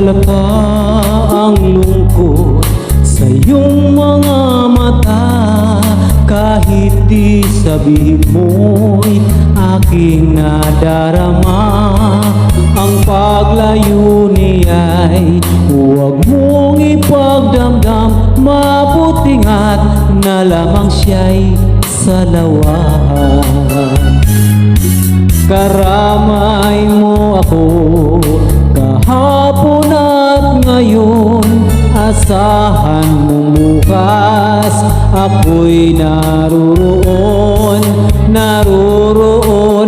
Halata ang lungkot sa iyong mga mata, kahit di sabihin mo'y aking nadarama. Ang paglayo niya'y huwag mong ipagdamdam, mabuting at na lamang siya'y salawahan. Karamay mo ako kahapon at ngayon, asahan mo bukas ako'y naroon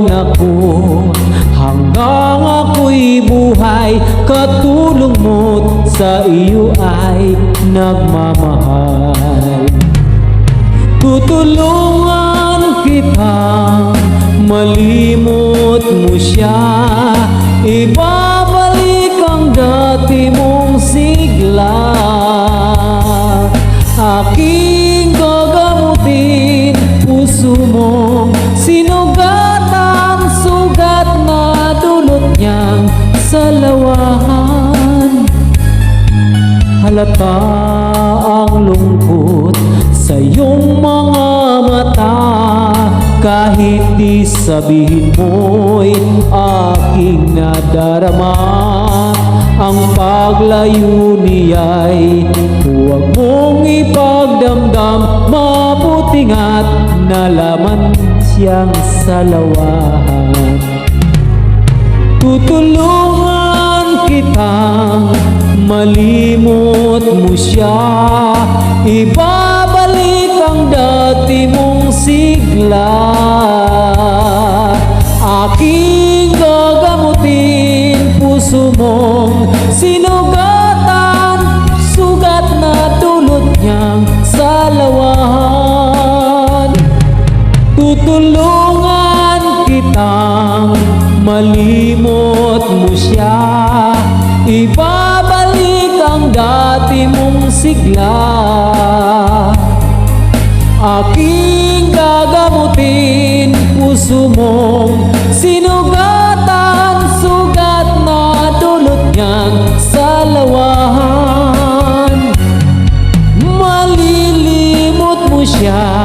ako. Hanggang ako'y buhay, katulong mo't sa iyo ay nagmamahal. Tutulungan kitang malimot mo siya, ibabalik ang dati mong sigla. Aking gagamutin puso mong sinugatan, sugat na dulot niyang salawahan. Halata ang lungkot sa iyong mga mata, kahit di sabihin mo'y aking nadarama. Ang paglayo niya'y huwag mong ipagdamdam, mabuting at nalaman siyang salawahan. Tutulungan kitang malimot mo siya, ibabalik ang dati mong sigla. Aking gagamutin puso mong sinugatan, sugat na dulot niyang salawahan. Tutulungan kitang malimot mo siya, ibabalik ang dati mong sigla. Aking gagamutin puso mong sinugatan, sugat na dulot niyang salawahan. Malilimot mo siya,